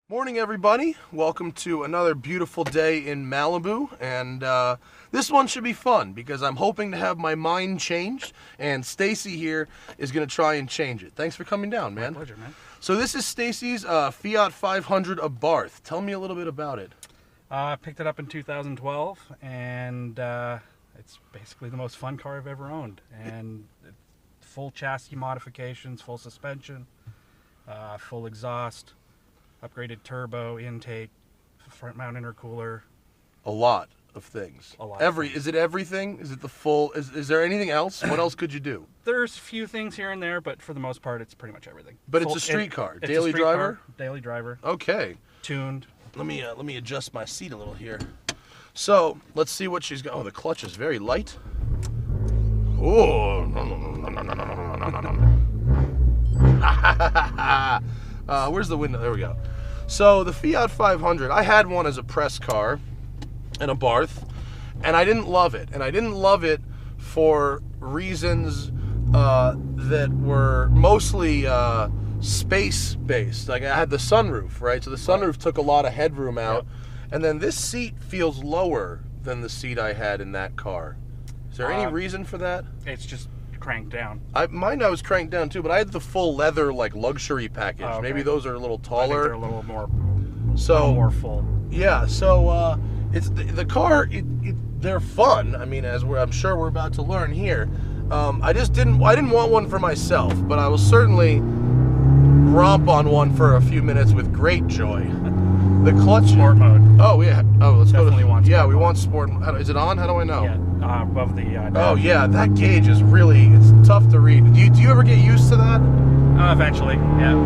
Morning, everybody. Welcome to another beautiful day in Malibu, and this one should be fun because I'm hoping to have my mind changed, and Stacey here is going to try and change it. Thanks for coming down, man. My pleasure, man. So this is Stacey's Fiat 500 Abarth. Tell me a little bit about it. I picked it up in 2012, and it's basically the most fun car I've ever owned. And full chassis modifications, full suspension, full exhaust, upgraded turbo, intake, front mount intercooler. A lot of things. A lot. Is it everything? Is it the full? Is there anything else? What else could you do? There's a few things here and there, but for the most part, it's pretty much everything. But it's a street car. It's Daily a street driver? car, daily driver. Okay. Tuned. Let me adjust my seat a little here. So let's see what she's got. Oh, the clutch is very light. Oh, where's the window? There we go. So the Fiat 500, I had one as a press car, an Abarth, and I didn't love it. And I didn't love it for reasons that were mostly space-based. Like I had the sunroof, right? So the sunroof took a lot of headroom out. Yep. And then this seat feels lower than the seat I had in that car. Is there any reason for that? It's just cranked down. Mine I was cranked down too, but I had the full leather like luxury package. Oh, okay. Maybe those are a little taller. I think they're a little more full. Yeah, so it's the car. They're fun. I mean, I'm sure we're about to learn here. I didn't want one for myself, but I will certainly romp on one for a few minutes with great joy. The clutch sport mode. Oh yeah. Oh, let's definitely go. Want yeah, we mode. Want sport. Is it on? How do I know? Yeah, above the. Oh yeah, that gauge is it's tough to read. Do you ever get used to that? Eventually, yeah.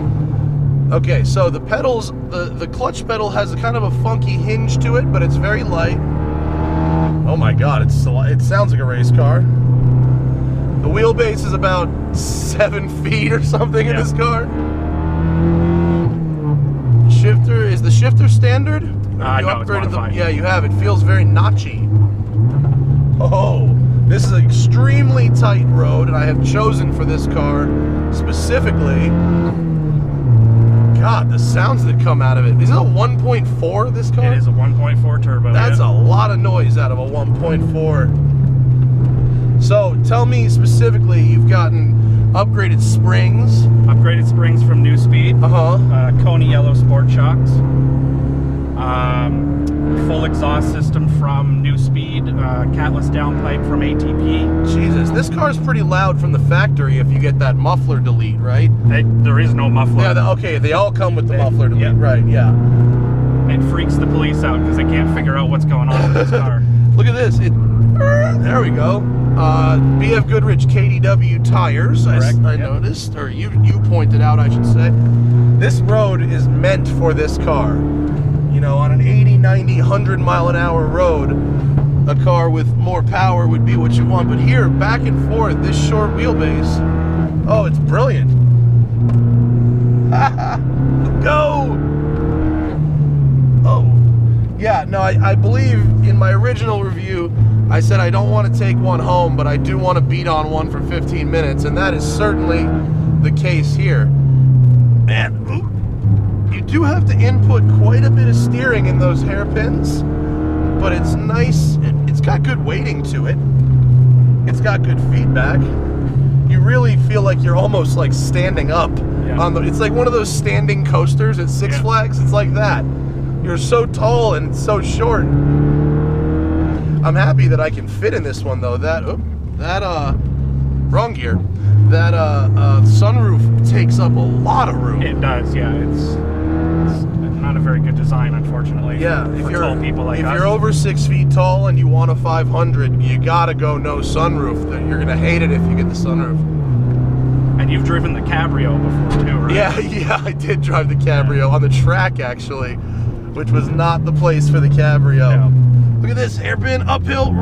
Okay, so the pedals, the clutch pedal has a kind of a funky hinge to it, but it's very light. Oh my God, it sounds like a race car. The wheelbase is about 7 feet or something in this car. Shifter, is the shifter standard? No, it's modified. Yeah, you have. It feels very notchy. Oh, this is an extremely tight road, and I have chosen for this car specifically. God, the sounds that come out of it. Is it a 1.4, this car? It is a 1.4 turbo. That's a lot of noise out of a 1.4. So, tell me specifically, you've gotten upgraded springs. Upgraded springs from New Speed. Coney yellow sport shocks. Full exhaust system from New Speed. Catless downpipe from ATP. Jesus, this car is pretty loud from the factory if you get that muffler delete, right? There is no muffler. Yeah, okay, they all come with the muffler delete, yeah. Right, yeah. It freaks the police out because they can't figure out what's going on with this car. Look at this. There we go. BF Goodrich KDW tires, I noticed, or you pointed out, I should say. This road is meant for this car. You know, on an 80, 90, 100 mile an hour road, a car with more power would be what you want. But here, back and forth, this short wheelbase, oh, it's brilliant. Go! Oh, yeah, no, I believe in my original review, I said I don't want to take one home, but I do want to beat on one for 15 minutes, and that is certainly the case here. Man, you do have to input quite a bit of steering in those hairpins, but it's nice. It's got good weighting to it. It's got good feedback. You really feel like you're almost like standing up on the. It's like one of those standing coasters at Six Flags. It's like that. You're so tall and it's so short. I'm happy that I can fit in this one though. Wrong gear. That sunroof takes up a lot of room. It does, yeah. It's not a very good design, unfortunately. Yeah, for tall people like us. If you're over 6 feet tall and you want a 500, you gotta go no sunroof. You're gonna hate it if you get the sunroof. And you've driven the Cabrio before too, right? Yeah, I did drive the Cabrio on the track actually, which was not the place for the Cabrio. No. Look at this hairpin uphill.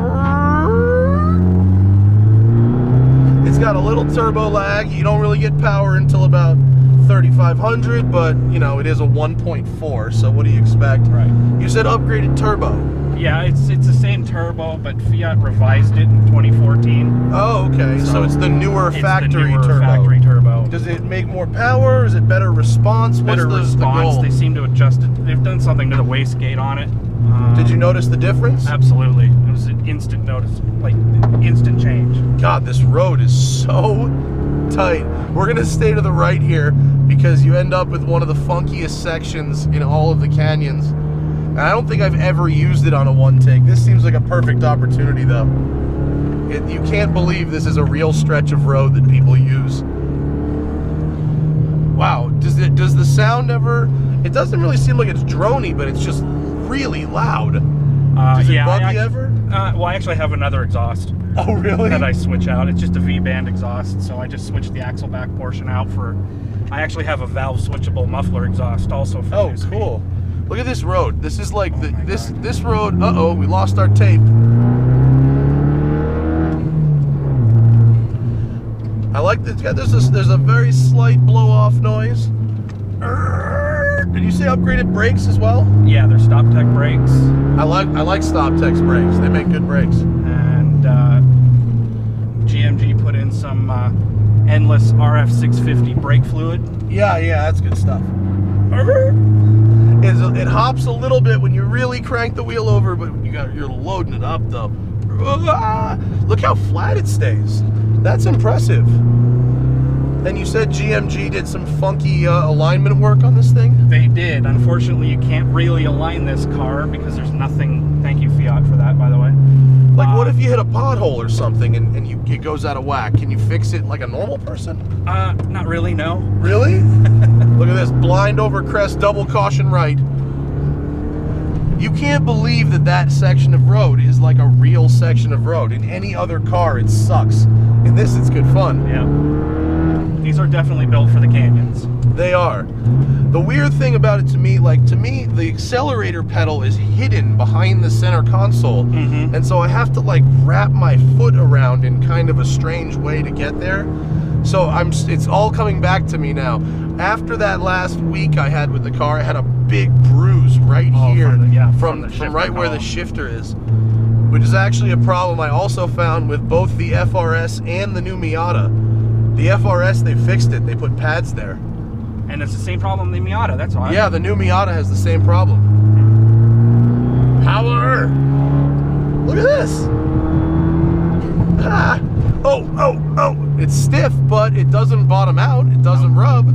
It's got a little turbo lag. You don't really get power until about 3,500, but you know it is a 1.4. So what do you expect? Right. You said upgraded turbo. Yeah, it's the same turbo, but Fiat revised it in 2014. Oh, okay. So it's the newer factory turbo. Factory turbo. Does it make more power? Is it better response? Better What's the response. goal? They seem to adjust it. They've done something to the wastegate on it. Did you notice the difference? Absolutely. It was an instant notice, like instant change. God, this road is so tight. We're gonna stay to the right here because you end up with one of the funkiest sections in all of the canyons. And I don't think I've ever used it on a one take. This seems like a perfect opportunity though. You can't believe this is a real stretch of road that people use. Wow, does the sound ever, it doesn't really seem like it's droney, but it's just really loud. Does it bug you ever? Well, I actually have another exhaust. Oh, really? That I switch out. It's just a V-band exhaust, so I just switched the axle back portion out for. I actually have a valve switchable muffler exhaust also for. Oh, cool! Look at this road. This is like this road. Uh-oh, we lost our tape. I like this. There's a very slight blow-off noise. Did you say upgraded brakes as well? Yeah, they're StopTech brakes. I like StopTech's brakes. They make good brakes. And GMG put in some endless RF650 brake fluid. Yeah, that's good stuff. It hops a little bit when you really crank the wheel over, but you're loading it up though. Look how flat it stays. That's impressive. And you said GMG did some funky alignment work on this thing? They did. Unfortunately, you can't really align this car because there's nothing. Thank you, Fiat, for that, by the way. Like, what if you hit a pothole or something and it goes out of whack? Can you fix it like a normal person? Not really, no. Really? Look at this. Blind over crest, double caution right. You can't believe that section of road is like a real section of road. In any other car, it sucks. In this, it's good fun. Yeah. These are definitely built for the canyons. They are. The weird thing about it to me, the accelerator pedal is hidden behind the center console. Mm-hmm. And so I have to like wrap my foot around in kind of a strange way to get there. So it's all coming back to me now. After that last week I had with the car, I had a big bruise right here from right where the shifter is, which is actually a problem I also found with both the FRS and the new Miata. The FRS, they fixed it. They put pads there. And it's the same problem in the Miata, that's why. Yeah, the new Miata has the same problem. Power! Look at this! Ah! Oh! It's stiff, but it doesn't bottom out. It doesn't rub.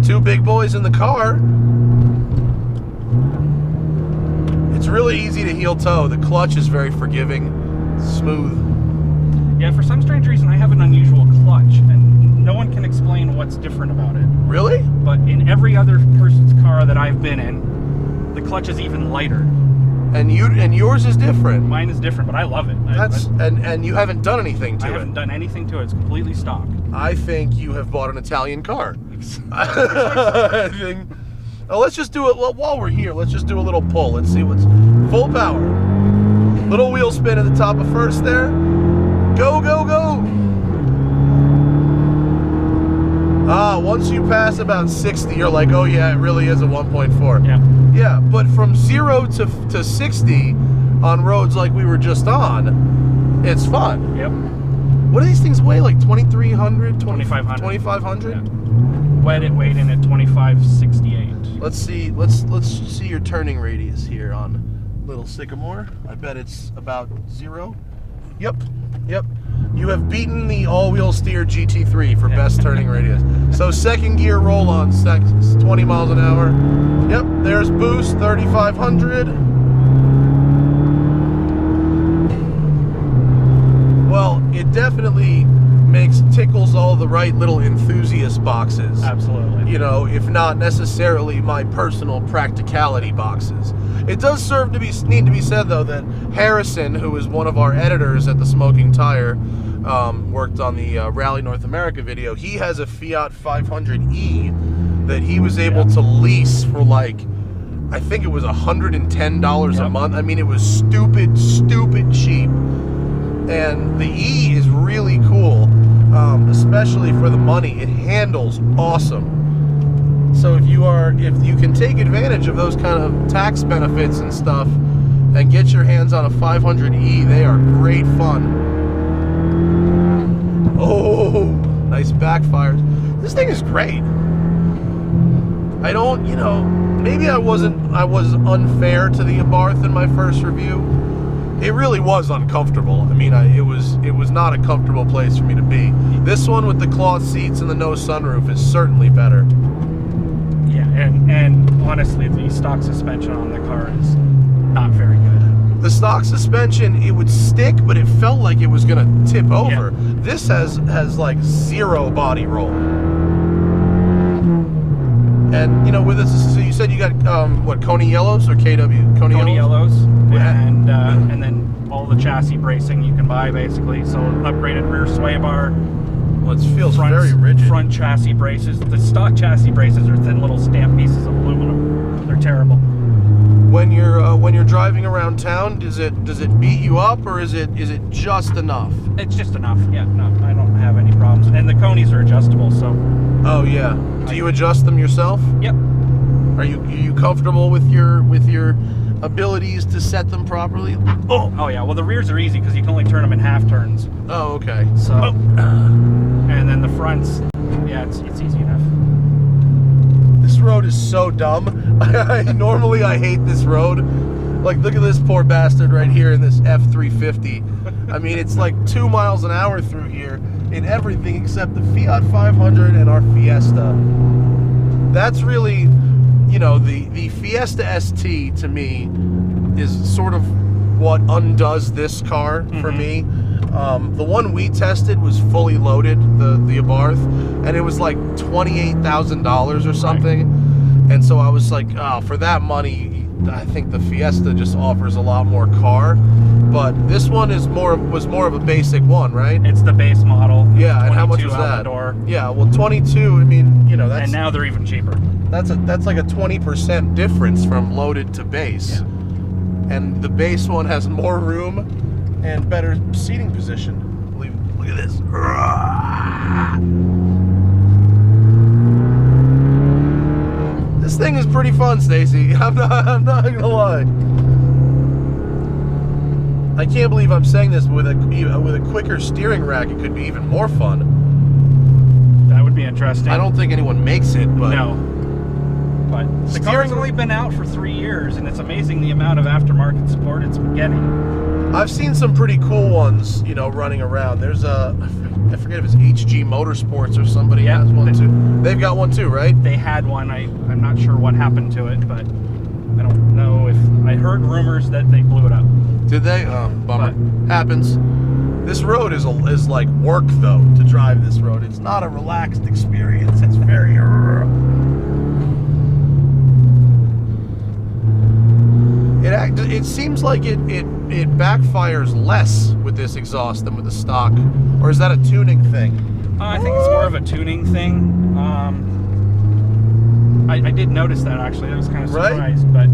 Two big boys in the car. It's really easy to heel toe. The clutch is very forgiving, smooth. Yeah, for some strange reason, I have an unusual clutch, and no one can explain what's different about it. Really? But in every other person's car that I've been in, the clutch is even lighter. And yours is different. Mine is different, but I love it. And you haven't done anything to it. I haven't done anything to it. It's completely stock. I think you have bought an Italian car. Let's just do it while we're here. Let's just do a little pull. Let's see what's full power. Little wheel spin at the top of first there. Go, go, go. Once you pass about 60, you're like, oh yeah, it really is a 1.4. Yeah. Yeah, but from 0 to 60 on roads like we were just on, it's fun. Yep. What do these things weigh? Like 2,300? 2,500. 2,500? Yeah. Weighed in at 2,568. Let's see your turning radius here on Little Sycamore. I bet it's about 0. Yep. You have beaten the all-wheel steer GT3 for best turning radius. So second gear roll-on, 20 miles an hour. Yep, there's boost, 3,500. Well, it definitely tickles all the right little enthusiast boxes. Absolutely. You know, if not necessarily my personal practicality boxes. It does need to be said though that Harrison, who is one of our editors at The Smoking Tire, worked on the Rally North America video. He has a Fiat 500e that he was able to lease for like, I think it was $110 a month. I mean, it was stupid cheap. And the E is really cool, especially for the money. It handles awesome. So if you can take advantage of those kind of tax benefits and stuff and get your hands on a 500E, they are great fun. Oh, nice backfires. This thing is great. I don't, maybe I was unfair to the Abarth in my first review. It really was uncomfortable. I mean, it was not a comfortable place for me to be. This one with the cloth seats and the no sunroof is certainly better. Yeah, and honestly, the stock suspension on the car is not very good. The stock suspension, it would stick, but it felt like it was gonna tip over. Yeah. This has like zero body roll. And with this, so you said you got what, Coney Yellows or KW? Coney Yellows, Yeah. and then all the chassis bracing you can buy basically. So upgraded rear sway bar. Well, it feels very rigid. Front chassis braces. The stock chassis braces are thin little stamp pieces of aluminum. They're terrible. When you're driving around town, does it beat you up, or is it just enough? It's just enough. Yeah, no, I don't have any problems. And the Coneys are adjustable, so. Oh yeah. Do you adjust them yourself? Yep. Are you comfortable with your abilities to set them properly? Oh yeah. Well, the rears are easy because you can only turn them in half turns. Oh, okay. So. And then the fronts, yeah, it's easy enough. This road is so dumb. Normally I hate this road. Like, look at this poor bastard right here in this F350. I mean, it's like 2 miles an hour through here in everything except the Fiat 500 and our Fiesta. That's really, the Fiesta ST to me is sort of what undoes this car for me. The one we tested was fully loaded, the Abarth, and it was like $28,000 or something. Right. And so I was like, oh, for that money, I think the Fiesta just offers a lot more car. But this one was more of a basic one, right? It's the base model. Yeah, and how much was that? Yeah, well, 22. I mean, that's, and now they're even cheaper. That's like a 20% difference from loaded to base. Yeah. And the base one has more room and better seating position. Look at this. This thing is pretty fun, Stacey. I'm not gonna lie. I can't believe I'm saying this, but with a quicker steering rack, it could be even more fun. That would be interesting. I don't think anyone makes it, but no. But the car's only been out for 3 years, and it's amazing the amount of aftermarket support it's been getting. I've seen some pretty cool ones, running around. There's I forget if it's HG Motorsports or somebody has one too. They've got one too, right? They had one. I'm not sure what happened to it, but I don't know if I heard rumors that they blew it up. Did they? Oh, bummer. Happens. This road is like work though to drive this road. It's not a relaxed experience. It's very. It seems like it backfires less with this exhaust than with the stock, or is that a tuning thing? I think it's more of a tuning thing. I did notice that actually. I was kind of surprised, right?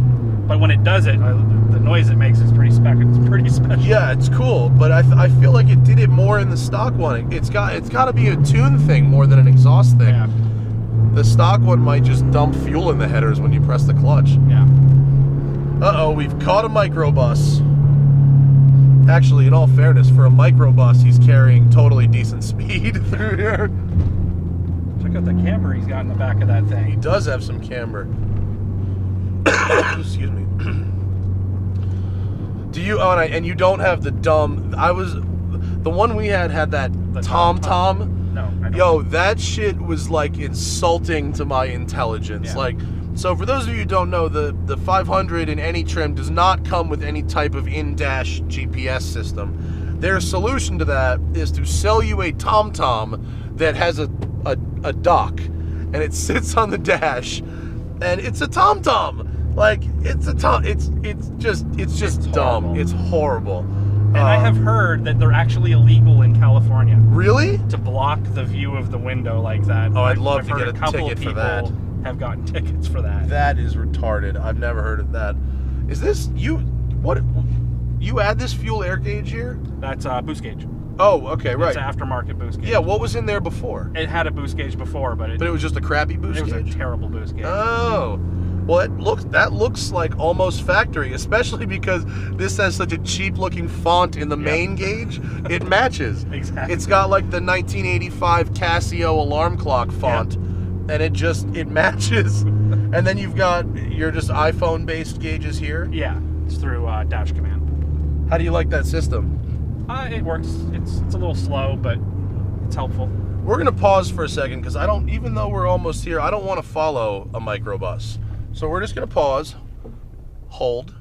But when it does it, the noise it makes is pretty special. Yeah, it's cool, but I feel like it did it more in the stock one. It's got to be a tune thing more than an exhaust thing. Yeah. The stock one might just dump fuel in the headers when you press the clutch. Yeah. Uh-oh, we've caught a microbus. Actually, in all fairness, for a microbus, he's carrying totally decent speed through here. Check out the camber he's got in the back of that thing. He does have some camber. Excuse me. Do you? Oh, and you don't have the dumb. The one we had that tom-tom. No, I don't. Yo, that shit was like insulting to my intelligence. Yeah. Like. So for those of you who don't know, the 500 in any trim does not come with any type of in-dash GPS system. Their solution to that is to sell you a TomTom that has a dock, and it sits on the dash, and it's a TomTom. Like, it's just dumb. Horrible. It's horrible. And I have heard that they're actually illegal in California. Really? To block the view of the window like that. Oh, I'd love I've to heard get a couple ticket of for that. Have gotten tickets for that. That is retarded. I've never heard of that. Is this you? What? You add this fuel air gauge here? That's boost gauge. Oh, okay, right. It's an aftermarket boost gauge. Yeah, what was in there before? It had a boost gauge before, but But it was just a crappy boost it was gauge? a terrible boost gauge. Oh. Well, that looks like almost factory, especially because this has such a cheap-looking font in the main gauge. It matches. Exactly. It's got like the 1985 Casio alarm clock font, and it matches. And then you've got your just iPhone-based gauges here. Yeah, it's through dash command. How do you like that system? It works. It's a little slow, but it's helpful. We're gonna pause for a second because even though we're almost here, I don't want to follow a microbus. So we're just gonna pause, hold.